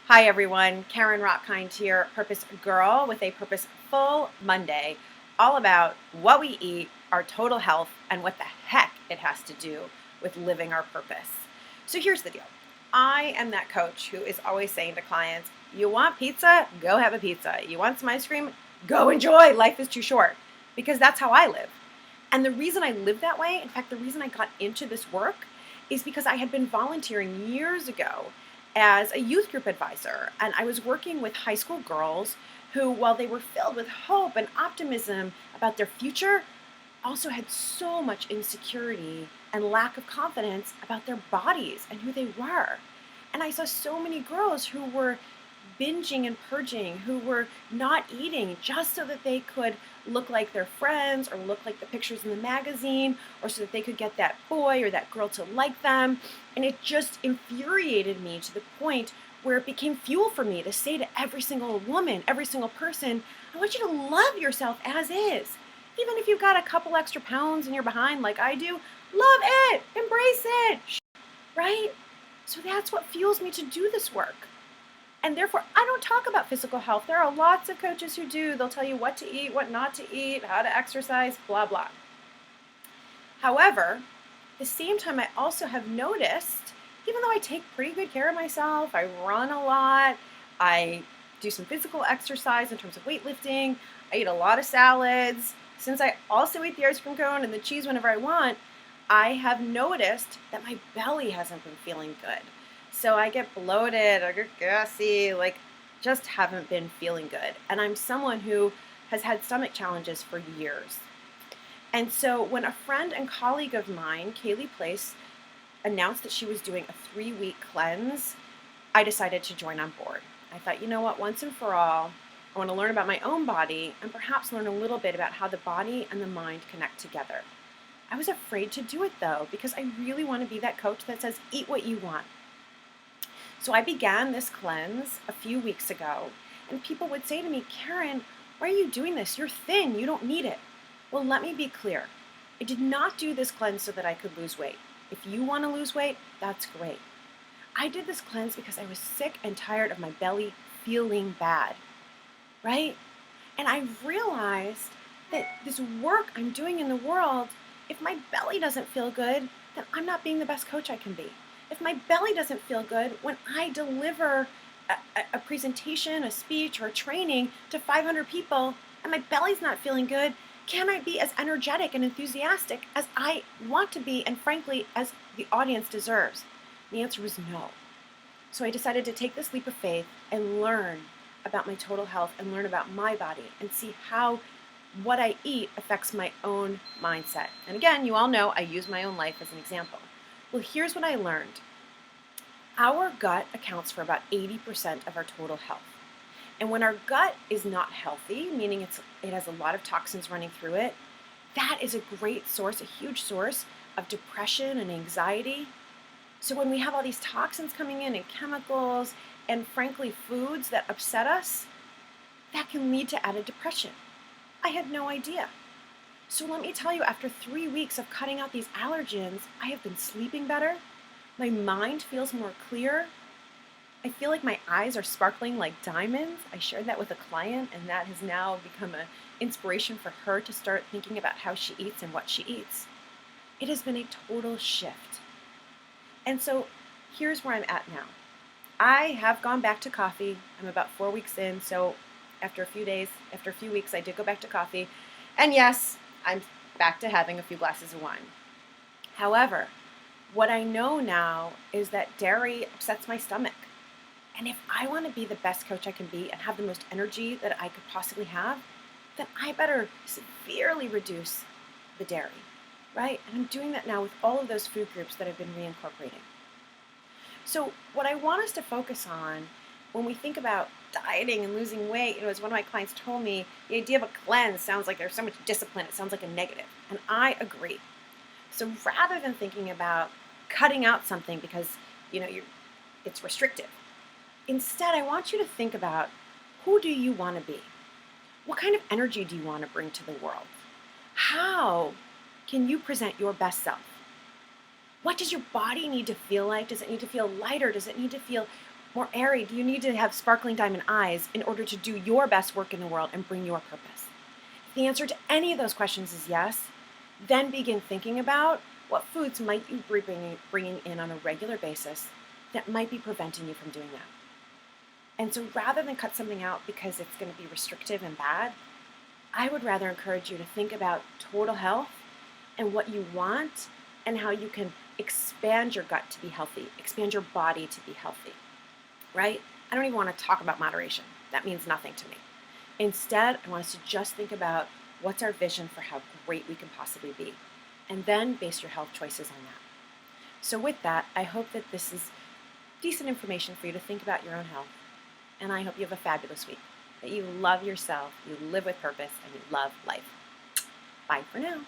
Hi everyone, Carin Rockind here, Purpose Girl with a Purposeful Monday, all about what we eat, our total health, and what the heck it has to do with living our purpose. So here's the deal. I am that coach who is always saying to clients, you want pizza? Go have a pizza. You want some ice cream? Go enjoy. Life is too short. Because that's how I live. And the reason I live that way, in fact, the reason I got into this work is because I had been volunteering years ago as a youth group advisor. And I was working with high school girls who, while they were filled with hope and optimism about their future, also had so much insecurity and lack of confidence about their bodies and who they were. And I saw so many girls who were binging and purging, who were not eating just so that they could look like their friends or look like the pictures in the magazine, or so that they could get that boy or that girl to like them. And it just infuriated me to the point where it became fuel for me to say to every single woman, every single person, I want you to love yourself as is. Even if you've got a couple extra pounds and you're behind like I do, love it, embrace it, right? So that's what fuels me to do this work. And therefore, I don't talk about physical health. There are lots of coaches who do. They'll tell you what to eat, what not to eat, how to exercise, blah, blah. However, at the same time, I also have noticed, even though I take pretty good care of myself, I run a lot, I do some physical exercise in terms of weightlifting, I eat a lot of salads. Since I also eat the ice cream cone and the cheese whenever I want, I have noticed that my belly hasn't been feeling good. So I get bloated, I get gassy, just haven't been feeling good. And I'm someone who has had stomach challenges for years. And so when a friend and colleague of mine, Kaylee Place, announced that she was doing a 3-week cleanse, I decided to join on board. I thought, you know what, once and for all, I want to learn about my own body and perhaps learn a little bit about how the body and the mind connect together. I was afraid to do it though, because I really want to be that coach that says, eat what you want. So I began this cleanse a few weeks ago, and people would say to me, Carin, why are you doing this? You're thin, you don't need it. Well, let me be clear. I did not do this cleanse so that I could lose weight. If you want to lose weight, that's great. I did this cleanse because I was sick and tired of my belly feeling bad, right? And I realized that this work I'm doing in the world, if my belly doesn't feel good, then I'm not being the best coach I can be. If my belly doesn't feel good, when I deliver a presentation, a speech, or a training to 500 people, and my belly's not feeling good, can I be as energetic and enthusiastic as I want to be, and frankly, as the audience deserves? The answer was no. So I decided to take this leap of faith and learn about my total health and learn about my body and see how what I eat affects my own mindset. And again, you all know I use my own life as an example. Well, here's what I learned. Our gut accounts for about 80% of our total health. And when our gut is not healthy, meaning it has a lot of toxins running through it, that is a great source, a huge source of depression and anxiety. So when we have all these toxins coming in and chemicals and frankly foods that upset us, that can lead to added depression. I had no idea. So let me tell you, after 3 weeks of cutting out these allergens, I have been sleeping better. My mind feels more clear. I feel like my eyes are sparkling like diamonds. I shared that with a client, and that has now become an inspiration for her to start thinking about how she eats and what she eats. It has been a total shift. And so here's where I'm at now. I have gone back to coffee. I'm about 4 weeks in, so after a few weeks, I did go back to coffee. And yes, I'm back to having a few glasses of wine. However, what I know now is that dairy upsets my stomach. And if I want to be the best coach I can be and have the most energy that I could possibly have, then I better severely reduce the dairy, right? And I'm doing that now with all of those food groups that I've been reincorporating. So what I want us to focus on when we think about dieting and losing weight, as one of my clients told me, the idea of a cleanse sounds like there's so much discipline, it sounds like a negative. And I agree. So rather than thinking about cutting out something because, it's restrictive, instead I want you to think about, who do you want to be? What kind of energy do you want to bring to the world? How can you present your best self? What does your body need to feel like? Does it need to feel lighter? Does it need to feel More airy, do you need to have sparkling diamond eyes in order to do your best work in the world and bring your purpose? If the answer to any of those questions is yes, then begin thinking about what foods might you be bringing in on a regular basis that might be preventing you from doing that. And so rather than cut something out because it's going to be restrictive and bad, I would rather encourage you to think about total health and what you want and how you can expand your gut to be healthy, expand your body to be healthy, right? I don't even want to talk about moderation. That means nothing to me. Instead, I want us to just think about what's our vision for how great we can possibly be, and then base your health choices on that. So with that, I hope that this is decent information for you to think about your own health, and I hope you have a fabulous week, that you love yourself, you live with purpose, and you love life. Bye for now.